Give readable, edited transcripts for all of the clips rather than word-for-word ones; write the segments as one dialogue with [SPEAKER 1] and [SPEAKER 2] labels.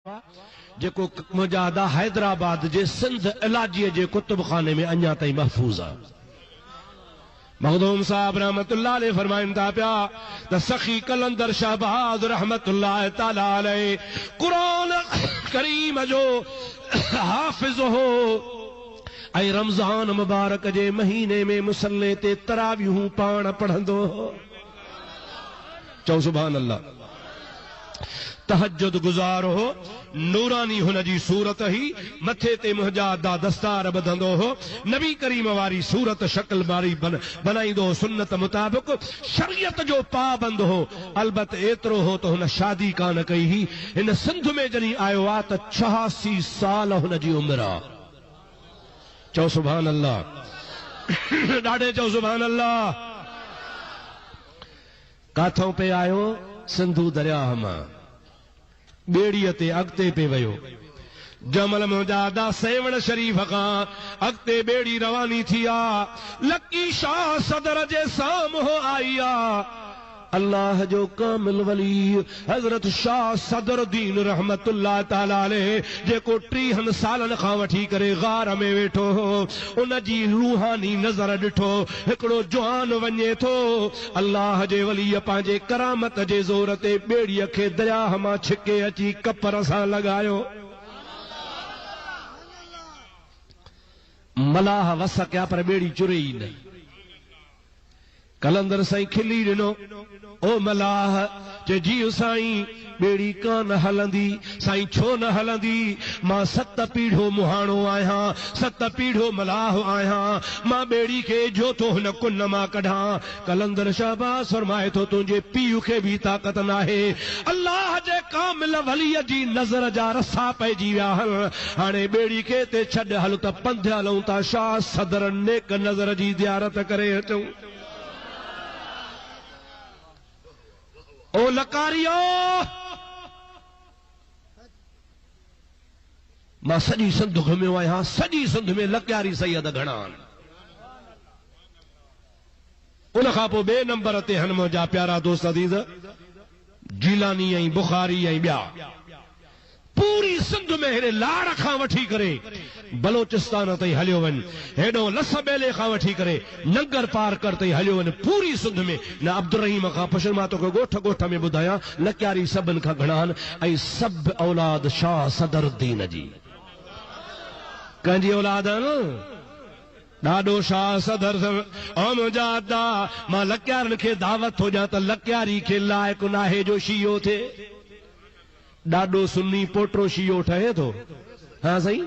[SPEAKER 1] जेको मुजादा हैदराबाद जे सिंध इलाजी जे कुतुब खाने में अञा ताईं महफूज आहे। मखदूम साहब रहमतुल्लाह अलैह फरमाइन था पिया त सखी कलंदर शहबाज रहमतुल्लाह ताला अलैह कुरान करीम जो हाफिज हो ऐं रमजान मुबारक जे महीने में मुसल्ले ते तरावियूं पाण पढ़ंदो हो। चओ सुभान अल्लाह। तहज्जुद गुज़ार हो, नूरानी हुन जी सूरत ही मथे ते मुहजादा दस्तार बधंदो हो, नबी करीम वारी सूरत शक्ल वारी बनाईंदो हो, सुन्नत मुताबिक शरीयत जो पाबंद हो। अलबत एतिरो हो तो हुन शादी कान कई ही। हिन सिंध में जॾहिं आयो आहे त 86 साल हुन जी उम्र आहे। चओ सुभान अल्लाह। ॾाढे चओ सुभान अल्लाह। काथों पे आयो? सिंधु दरिया मां बेड़ीअ ते अॻिते पे वियो। जमल मुजादा सेवण शरीफ़ खां अॻिते बेड़ी रवानी थी आहे। लकी शाह सदर जे साम्हूं आई आहे। अल्लाह जो कामिल वली हज़रत शाह सदरुद्दीन रहमतुल्लाह ताला अलैह जेको 30 सालन खां वठी करे गार में वेठो हो, उन जी रूहानी नज़र ॾिठो हिकिड़ो जवान वञे थो। अल्लाह जे वली पंहिंजे करामत जे ज़ोर ते ॿेड़ीअ खे दरिया मां छिके अची कपर सां लॻायो। मलाह वस कया पर ॿेड़ी चुरे ई न। कलंदर साईं खिली ॾिनो। ओ मलाह जे जीउ साईं बेड़ी कान हलंदी। साईं छो न हलंदी? मां 7 पीढ़ो मुहाणो आहियां, 7 पीढ़ो मलाह आहियां। मां बेड़ी खे जो तो हुन कुन मां कढां। कलंदर शहबाज फरमाए थो तुंहिंजे पीउ खे भी ताक़त नाहे। अल्लाह जे कामिल वलीअ जी नज़र जा रसा पइजी विया। हाणे बेड़ी खे ते छॾ हल त पंध हलूं था शाह सदर नेक नज़र जी ज़ियारत करे अचूं। ओ लकारियो, मां सॼी सिंध घुमियो आहियां। सॼी सिंध में लकियारी सैयद घणा आहिनि। उन खां पोइ ॿिए नंबर ते हन मुंहिंजा प्यारा दोस्त अज़ीज़ जीलानी ऐं बुखारी ऐं ॿिया पूरी सिंध में हेॾे लाड़ खां वठी करे बलोचिस्तान ताईं हलियो वञ, हेॾो लस ॿेले खां वठी करे नंगर पार कर ताईं हलियो वञ। पूरी सिंध में न अब्दुल रहीम खां पुछण मां तोखे ॻोठ ॻोठ में ॿुधायां लकियारी सभिनि खां घणा आहिनि ऐं सभु औलाद शाह सदरुद्दीन जी। कंहिंजी औलाद आहिनि? ॾाढो शाह सदर मुजादा। मां लकियारनि खे दावत थो ॾियां त लकियारी खे लाइक़ु नाहे जो शीयो थिए। ॾाढो सुन्नी पोटो शीयो ठहे थो? हाँ सही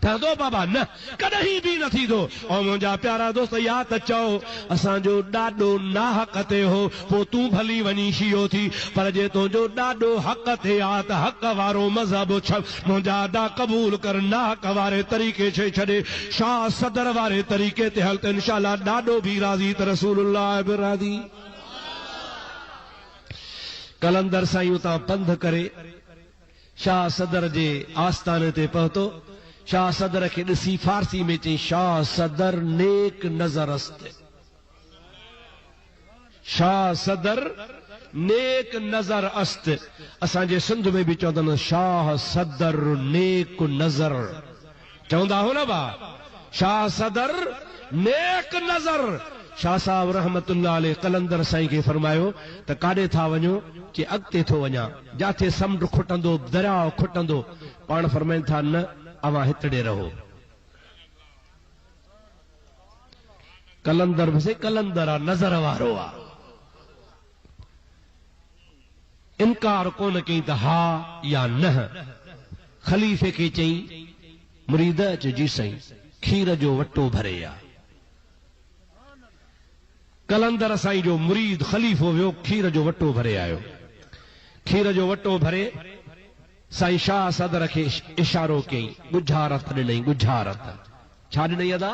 [SPEAKER 1] ठहंदो बाबा? न, कॾहिं बि न थींदो। ऐं मुंहिंजा प्यारा दोस्त या त चओ असांजो ॾाढो नाहक ते हो पोइ तूं भली वञी शीयो थी, पर जे तुंहिंजो ॾाढो हक़ थिए हा त हक़ वारो मज़हब मुंहिंजा ॾा क़बूल कर, नाहक वारे तरीक़े छे छॾे शाह सदर वारे तरीक़े ते हल त इंशाअल्लाह ॾाढो बि राज़ी त रसूलुल्लाह बि राज़ी। कलंदर साईं उतां पंध करे शाह सदर जे आस्थाने ते पहुतो। शाह सदर खे ॾिसी फारसी में चई शाह सदर नेक नज़र अस्ते। शाह सदर नेक नज़र अस्त। असांजे सिंध में भी चवंदा शाह सदर नेक नज़र चवंदा हो न बा। शाह सदर नेक नज़र। शाह साहब रहमतुल्लाह अलैह कलंदर साईं खे फरमायो त काॾे था वञो? कि अॻिते थो वञा, जाथे समुंड खुटंदो दरिया खुटंदो। पाण फरमाइनि था न अवां हितड़े रहो। कलंदर बि कलंदर आहे, नज़र वारो आहे। इनकार कोन कई त हा या न। ख़लीफ़े खे चई मुरीद अच जी साईं खीर जो वटो भरे आ। कलंदर साईं जो मुरीद ख़लीफ़ो वियो, खीर जो वटो भरे आयो। खीर जो वटो भरे साईं शाह सदर खे इशारो कई, गुझारत ॾिनई। गुझारत छा ॾिनई अदा?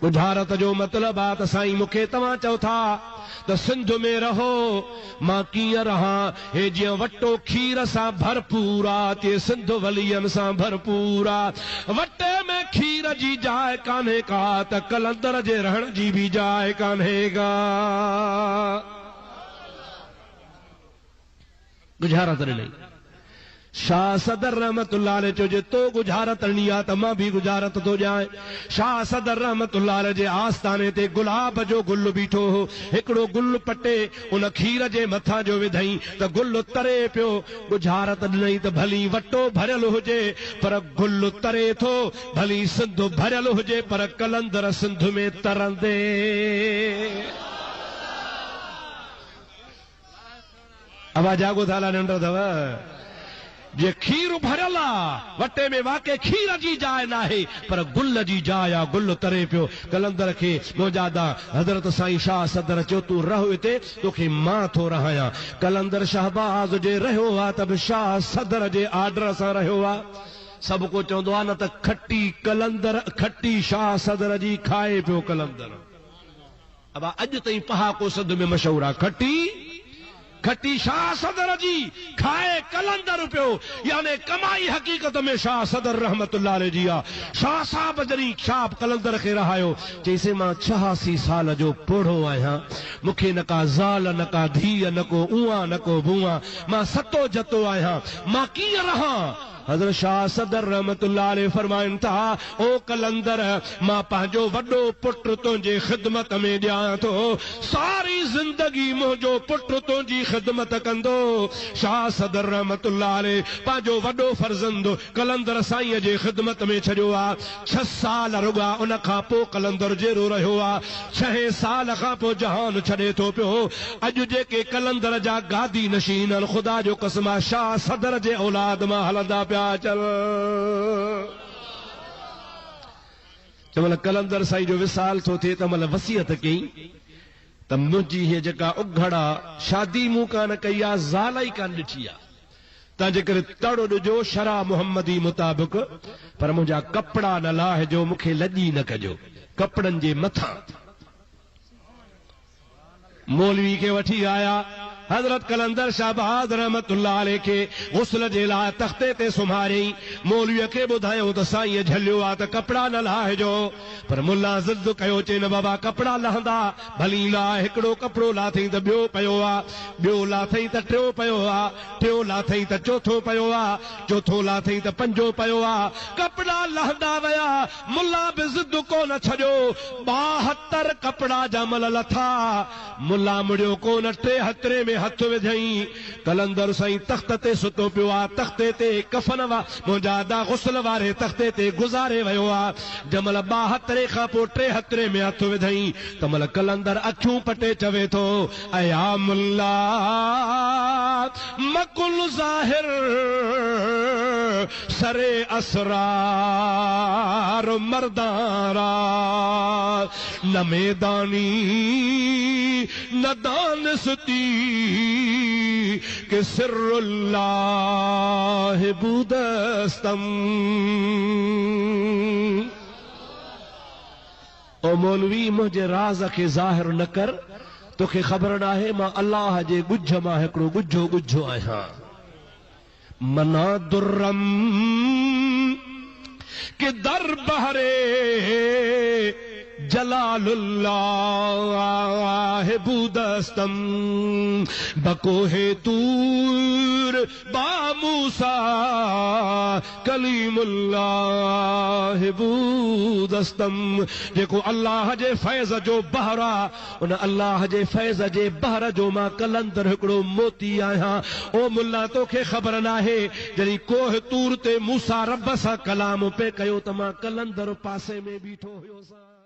[SPEAKER 1] गुझारत जो मतिलब आहे त साईं मूंखे तव्हां चओ था त सिंध में रहो, मां कीअं रहां? हे जीअं वटो खीर सां भरपूर आहे ते सिंध वलियनि सां भरपूर आहे। वटे में खीर जी जाइ कान्हे का त कलंदर जे रहण जी बि जाइ कान्हे का। गुझारत ॾिनई। शाह सदर रहमतुल्लाह अलैह चो जे तो गुजारत करनी आ त मां भी गुजारत तो जाए। शाह सदर रहमतुल्लाह अलैह जे आस्थाने ते गुलाब जो गुल बीठो हो, हिकड़ो गुल पटे उन खीर जे मथा जो विधई त गुल तरे पियो। गुजारत नहीं त भली वटो भरियल हुजे पर गुल तरे थो, भली सिंध भरियल हुजे पर कलंदर सिंध में तरंदे। अब जागो थाला निंड अथव जे खीर भरियल आ वटे में वाके खीर जी जाइ नाहे पर गुल जी जाइ आ, गुल तरे पियो। कलंदर खे मोजादा हज़रत साईं शाह सदर चयो तूं रहो हिते, तोखे मां थो रहायां। कलंदर शहबाज जे रहियो आ त बि शाह सदर जे आर्डर सां रहियो आ। सभु को चवंदो आहे न त खट्टी कलंदर खट्टी शाह सदर जी खाए पियो कलंदर। अब अॼु ताईं पहाको सिंध में मशहूर आहे खट्टी खट्टी शाह सदर जी खाए कलंदर पियो। यानी कमाई हकीकत में शाह सदर रहमतुल्लाह अलैह जी आ। शाह साहब जॾहिं शाह कलंदर खे रहायो चईसे मां 86 साल जो पोढ़ो आहियां, मूंखे न का ज़ाल न का धीअ न को उआ न को बुआ, मां सतो जतो आहियां, मां कीअं रहां। हज़रत शाह सदर रहमतुल्लाह अलैह फरमाइनि था ओ कलंदर मां पंहिंजो वॾो पुटु तुंहिंजे ख़िदमत में ॾियां थो, सारी ज़िंदगी मुंहिंजो पुटु तुंहिंजी ख़िदमत कंदो। शाह सदर रहमतुल्लाह अलैह पंहिंजो वॾो फर्ज़ंद कलंदर साईं जे ख़िदमत में छॾियो आहे। 6 साल रुॻा उन खां पोइ कलंदर जहिड़ो रहियो आहे। 6 साल खां पोइ जहान छॾे थो पियो। अॼु जेके कलंदर जा गादी नशीन आहिनि, ख़ुदा जो कसम आहे शाह सदर जे औलाद मां हलंदा चल। जमल कलंदर साईं जो विसाल थो थिए त महिल वसियत कई त मुंहिंजी हीअ जेका उघड़ा शादी मूं कान कई आहे, ज़ाल ई कान ॾिठी आहे, तंहिंजे करे तड़ो ॾिजो शरा मुहम्मदी मुताबिक़, पर मुंहिंजा कपिड़ा न लाहिजो, मूंखे लॼी न कजो। कपिड़नि जे मथां मौलवी खे वठी आया हज़रत कलंदर शहबाज रहमतुल्लाह अलैह खे गुस्ल जे लाइ तख़्ते ते सुम्हारियईं। मौलवीअ खे ॿुधायो त साईं झलियो आहे त कपिड़ा न लाहिजो, पर मुल्ला ज़िद कयो, चई न बाबा कपिड़ा लहंदा, भली लाइ। हिकिड़ो कपिड़ो लाथई त ॿियो पियो आहे, ॿियो लाथई त टियों पियो आहे, टियों लाथई त चौथो पियो आहे, चौथो लाथई त पंजो पियो आहे। कपिड़ा लहंदा विया, मुल्ला बि ज़िद कोन छॾियो। 72 कपिड़ा जमल लथा, मुल्ला मुड़ियो कोन, 3 हथरे में हथ विझई। कलंदर साईं तख़्त ते सुतो पियो आहे, तख़्ते ते कफन मुजादा गुस्ल वारे तख़्ते ते गुज़ारे वियो आहे। जमल 72 खां पोइ 3 हथरे में हथ विधई त महिल कलंदर अखियूं पटे चवे थो अया मुल्ला मकुल ज़ाहिर सरे असरार मर्दारा न मैदानी न दानस्ती के सिर्रुल्लाह बुदस्तम। ओ मौलवी मुझे राज के ज़ाहिर न कर, तोखे ख़बर न आहे मां अल्लाह जे गुझ मां हिकिड़ो गुझो गुझो आहियां। मना दुर्रम के दर बहरे जलालुल्लाह बुदस्तम बकोहे तूर बा मूसा कलीमुल्लाह बुदस्तम। जेको अल्लाह जे फैज़ जो बहरा, उन अल्लाह जे फैज़ जे बहर जो मां कलंदर हिकिड़ो मोती आहियां। ओ मुल्ला तोखे ख़बर नाहे जॾहिं कोह तूर ते मूसा रब सां कलाम पे कयो त मां कलंदर पासे में बीठो हुयो सां।